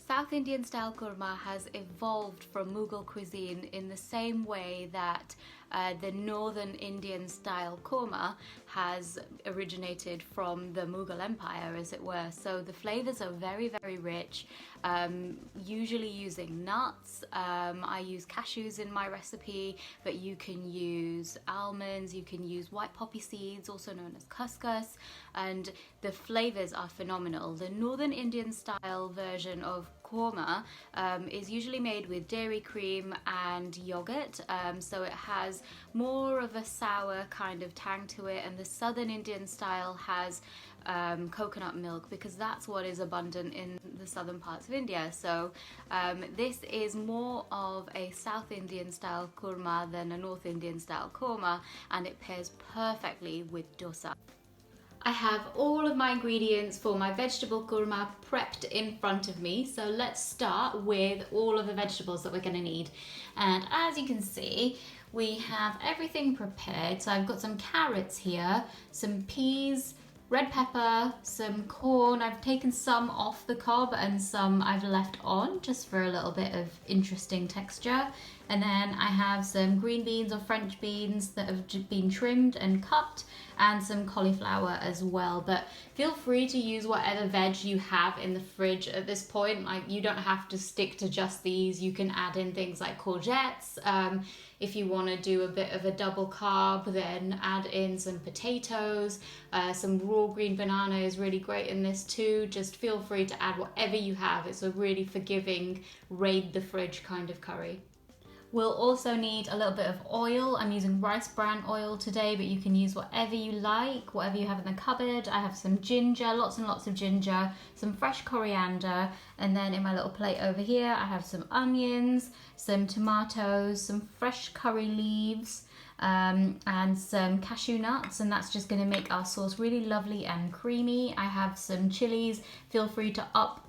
South Indian style kurma has evolved from Mughal cuisine in the same way that the northern Indian style korma has originated from the Mughal Empire, as it were. So the flavors are very, very rich, usually using nuts. I use cashews in my recipe, but you can use almonds, you can use white poppy seeds, also known as couscous, and the flavors are phenomenal. The northern Indian style version of korma is usually made with dairy cream and yogurt, so it has more of a sour kind of tang to it, and the southern Indian style has coconut milk because that's what is abundant in the southern parts of India. So this is more of a South Indian style kurma than a North Indian style korma, and it pairs perfectly with dosa. I have all of my ingredients for my vegetable kurma prepped in front of me, so let's start with all of the vegetables that we're going to need. And as you can see, we have everything prepared. So I've got some carrots here, some peas, red pepper, some corn. I've taken some off the cob and some I've left on just for a little bit of interesting texture. And then I have some green beans or French beans that have been trimmed and cut, and some cauliflower as well. But feel free to use whatever veg you have in the fridge at this point. Like, you don't have to stick to just these. You can add in things like courgettes. If you want to do a bit of a double carb, then add in some potatoes. Some raw green banana is really great in this too. Just feel free to add whatever you have. It's a really forgiving, raid the fridge kind of curry. We'll also need a little bit of oil. I'm using rice bran oil today, but you can use whatever you like, whatever you have in the cupboard. I have some ginger, lots and lots of ginger, some fresh coriander, and then in my little plate over here, I have some onions, some tomatoes, some fresh curry leaves, and some cashew nuts, and that's just gonna make our sauce really lovely and creamy. I have some chilies. Feel free to up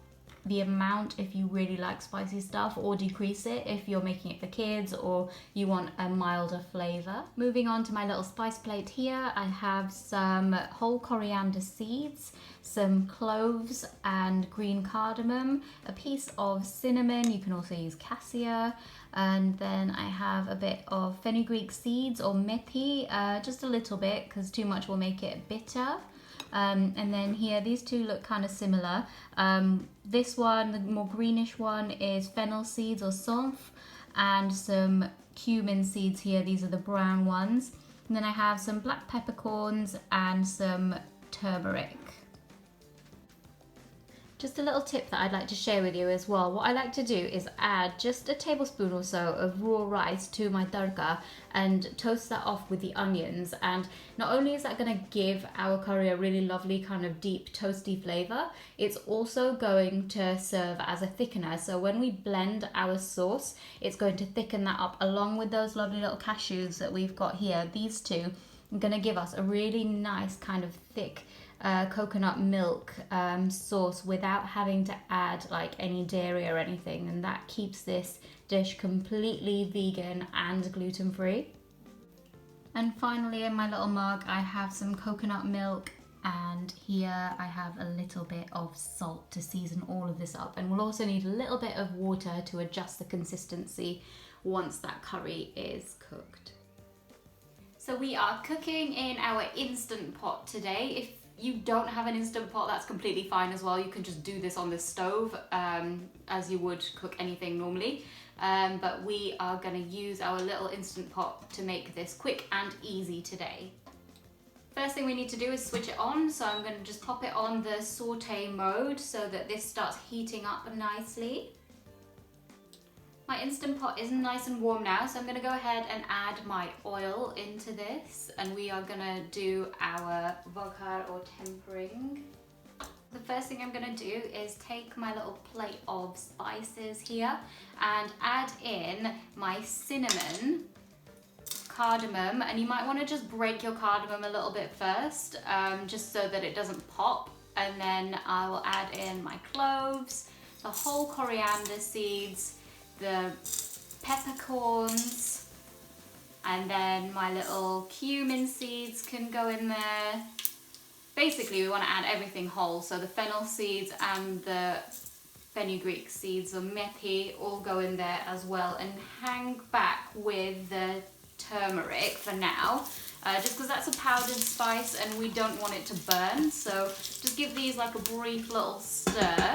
the amount if you really like spicy stuff, or decrease it if you're making it for kids or you want a milder flavor. Moving on to my little spice plate here, I have some whole coriander seeds, some cloves and green cardamom, a piece of cinnamon, you can also use cassia, and then I have a bit of fenugreek seeds or methi, just a little bit because too much will make it bitter. And then here, these two look kind of similar. This one, the more greenish one, is fennel seeds or saunf, and some cumin seeds here. These are the brown ones. And then I have some black peppercorns and some turmeric. Just a little tip that I'd like to share with you as well. What I like to do is add just a tablespoon or so of raw rice to my tadka and toast that off with the onions. And not only is that going to give our curry a really lovely kind of deep toasty flavor, it's also going to serve as a thickener. So when we blend our sauce, it's going to thicken that up along with those lovely little cashews that we've got here. These two are going to give us a really nice kind of thick coconut milk sauce without having to add like any dairy or anything, and that keeps this dish completely vegan and gluten-free. And finally, in my little mug, I have some coconut milk, and here I have a little bit of salt to season all of this up, and we'll also need a little bit of water to adjust the consistency once that curry is cooked. So we are cooking in our instant pot today. If you don't have an instant pot, that's completely fine as well. You can just do this on the stove as you would cook anything normally. But we are going to use our little instant pot to make this quick and easy today. First thing we need to do is switch it on. So I'm going to just pop it on the saute mode so that this starts heating up nicely. My Instant Pot is nice and warm now, so I'm going to go ahead and add my oil into this, and we are going to do our vaghar or tempering. The first thing I'm going to do is take my little plate of spices here and add in my cinnamon, cardamom, and you might want to just break your cardamom a little bit first, just so that it doesn't pop, and then I will add in my cloves, the whole coriander seeds, the peppercorns, and then my little cumin seeds can go in there. Basically, we want to add everything whole, so the fennel seeds and the fenugreek seeds or methi all go in there as well, and hang back with the turmeric for now, just because that's a powdered spice and we don't want it to burn. So just give these like a brief little stir,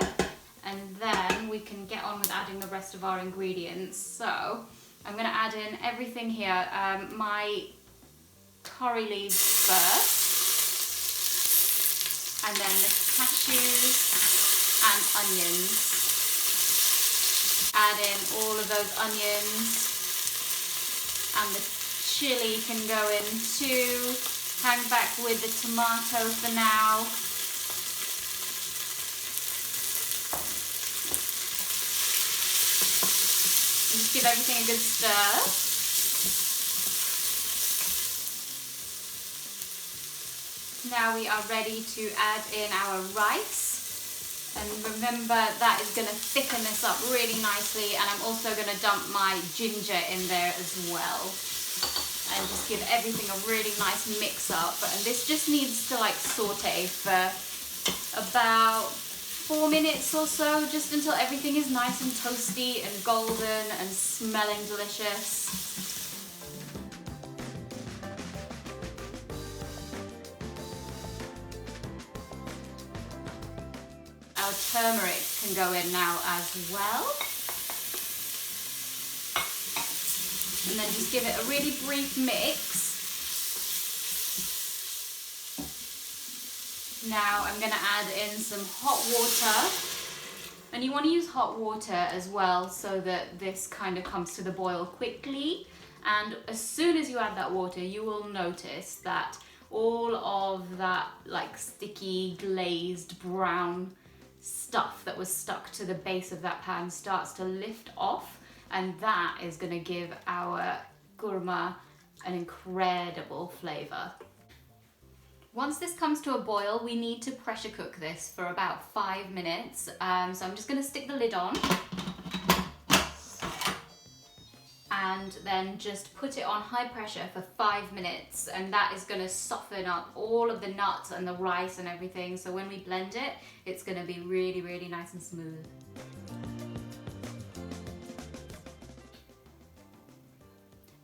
and then we can get on with adding the rest of our ingredients. So I'm going to add in everything here. My curry leaves first, and then the cashews and onions. Add in all of those onions, and the chili can go in too. Hang back with the tomato for now. And just give everything a good stir. Now we are ready to add in our rice. And remember, that is going to thicken this up really nicely, and I'm also going to dump my ginger in there as well. And just give everything a really nice mix up. And this just needs to like saute for about 4 minutes or so, just until everything is nice and toasty and golden and smelling delicious. Our turmeric can go in now as well. And then just give it a really brief mix. Now I'm going to add in some hot water. And you want to use hot water as well, so that this kind of comes to the boil quickly. And as soon as you add that water, you will notice that all of that like sticky, glazed, brown stuff that was stuck to the base of that pan starts to lift off, and that is going to give our kurma an incredible flavour. Once this comes to a boil, we need to pressure cook this for about 5 minutes. So I'm just going to stick the lid on and then just put it on high pressure for 5 minutes, and that is going to soften up all of the nuts and the rice and everything, so when we blend it, it's going to be really, really nice and smooth.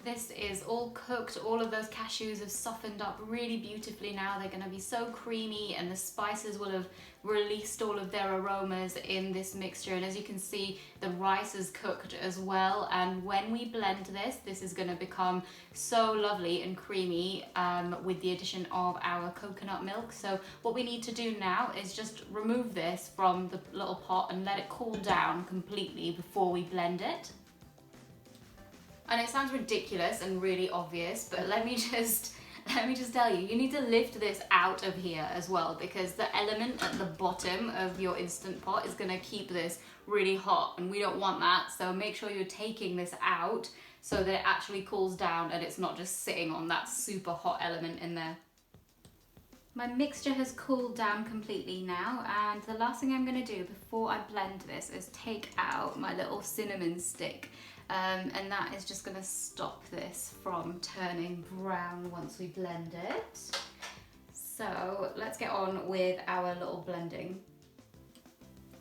This is all cooked. All of those cashews have softened up really beautifully now. They're going to be so creamy, and the spices will have released all of their aromas in this mixture. And as you can see, the rice is cooked as well. And when we blend this, this is going to become so lovely and creamy with the addition of our coconut milk. So what we need to do now is just remove this from the little pot and let it cool down completely before we blend it. And it sounds ridiculous and really obvious, but let me just tell you, you need to lift this out of here as well, because the element at the bottom of your Instant Pot is going to keep this really hot, and we don't want that. So make sure you're taking this out so that it actually cools down and it's not just sitting on that super hot element in there. My mixture has cooled down completely now, and the last thing I'm going to do before I blend this is take out my little cinnamon stick. And that is just going to stop this from turning brown once we blend it. So let's get on with our little blending.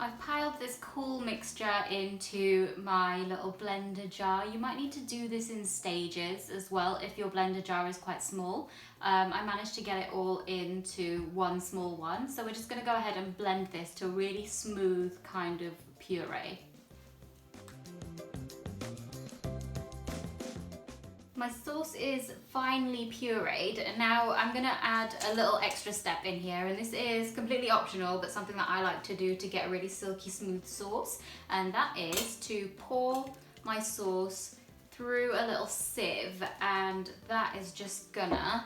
I've piled this cool mixture into my little blender jar. You might need to do this in stages as well if your blender jar is quite small. I managed to get it all into one small one, so we're just going to go ahead and blend this to a really smooth kind of puree. My sauce is finely pureed, and now I'm going to add a little extra step in here, and this is completely optional but something that I like to do to get a really silky smooth sauce, and that is to pour my sauce through a little sieve, and that is just gonna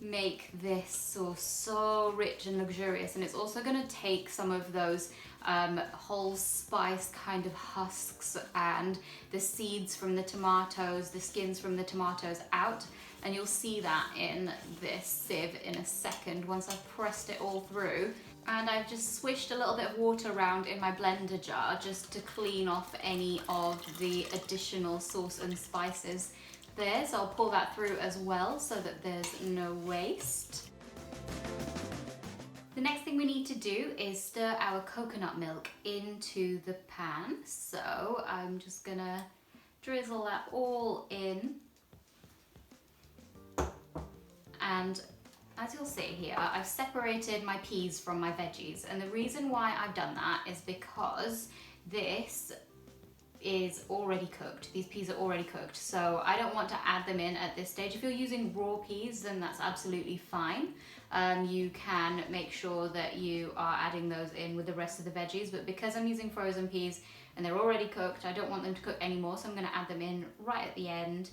make this sauce so rich and luxurious. And it's also going to take some of those whole spice kind of husks and the seeds from the tomatoes, the skins from the tomatoes out, and you'll see that in this sieve in a second once I've pressed it all through. And I've just swished a little bit of water around in my blender jar just to clean off any of the additional sauce and spices there, so I'll pour that through as well so that there's no waste. The next thing we need to do is stir our coconut milk into the pan. So I'm just gonna drizzle that all in. And as you'll see here, I've separated my peas from my veggies. And the reason why I've done that is because this is already cooked. These peas are already cooked, so I don't want to add them in at this stage. If you're using raw peas, then that's absolutely fine. You can make sure that you are adding those in with the rest of the veggies, but because I'm using frozen peas and they're already cooked, I don't want them to cook anymore, so I'm going to add them in right at the end.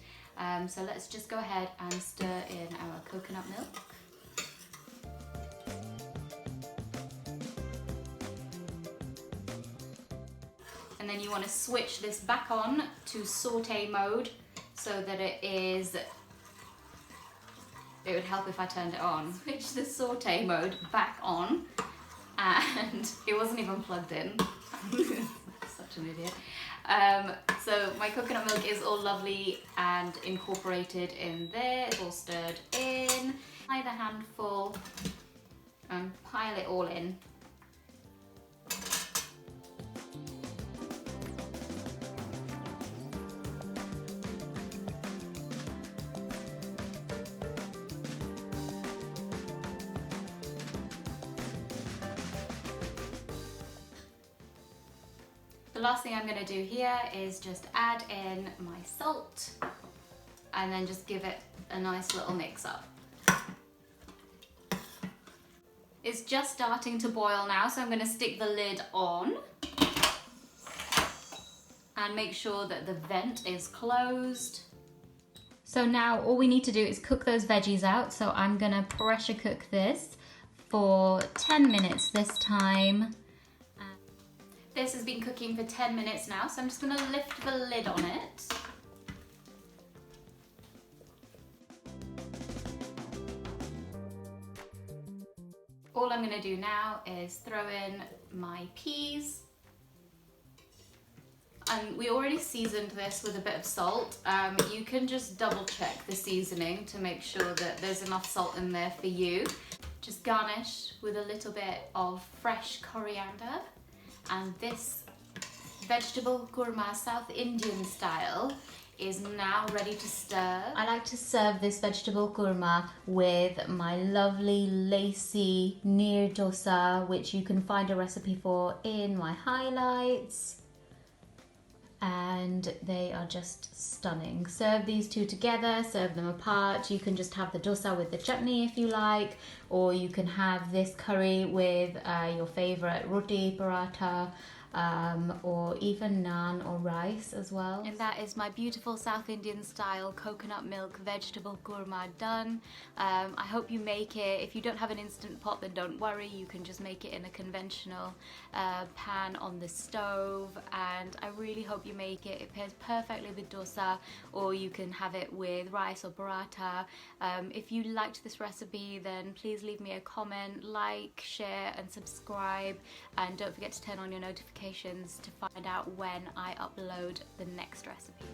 So let's just go ahead and stir in our coconut milk. And then you want to switch this back on to saute mode so that it would help if I turned it on. Switch the saute mode back on, and it wasn't even plugged in. Such an idiot. So my coconut milk is all lovely and incorporated in there. It's all stirred in. Add a handful and pile it all in. The last thing I'm going to do here is just add in my salt and then just give it a nice little mix up. It's just starting to boil now, so I'm going to stick the lid on and make sure that the vent is closed. So now all we need to do is cook those veggies out. So I'm going to pressure cook this for 10 minutes this time. This has been cooking for 10 minutes now, so I'm just going to lift the lid on it. All I'm going to do now is throw in my peas. And we already seasoned this with a bit of salt. You can just double check the seasoning to make sure that there's enough salt in there for you. Just garnish with a little bit of fresh coriander. And this vegetable kurma, South Indian style, is now ready to stir. I like to serve this vegetable kurma with my lovely lacy Neer Dosa, which you can find a recipe for in my highlights. And they are just stunning. Serve these two together, serve them apart. You can just have the dosa with the chutney if you like, or you can have this curry with your favorite roti, paratha, or even naan or rice as well. And that is my beautiful South Indian style coconut milk vegetable kurma done. I hope you make it. If you don't have an instant pot, then don't worry, you can just make it in a conventional pan on the stove, and I really hope you make it. It pairs perfectly with dosa, or you can have it with rice or paratha. If you liked this recipe, then please leave me a comment, like, share and subscribe, and don't forget to turn on your notifications to find out when I upload the next recipe.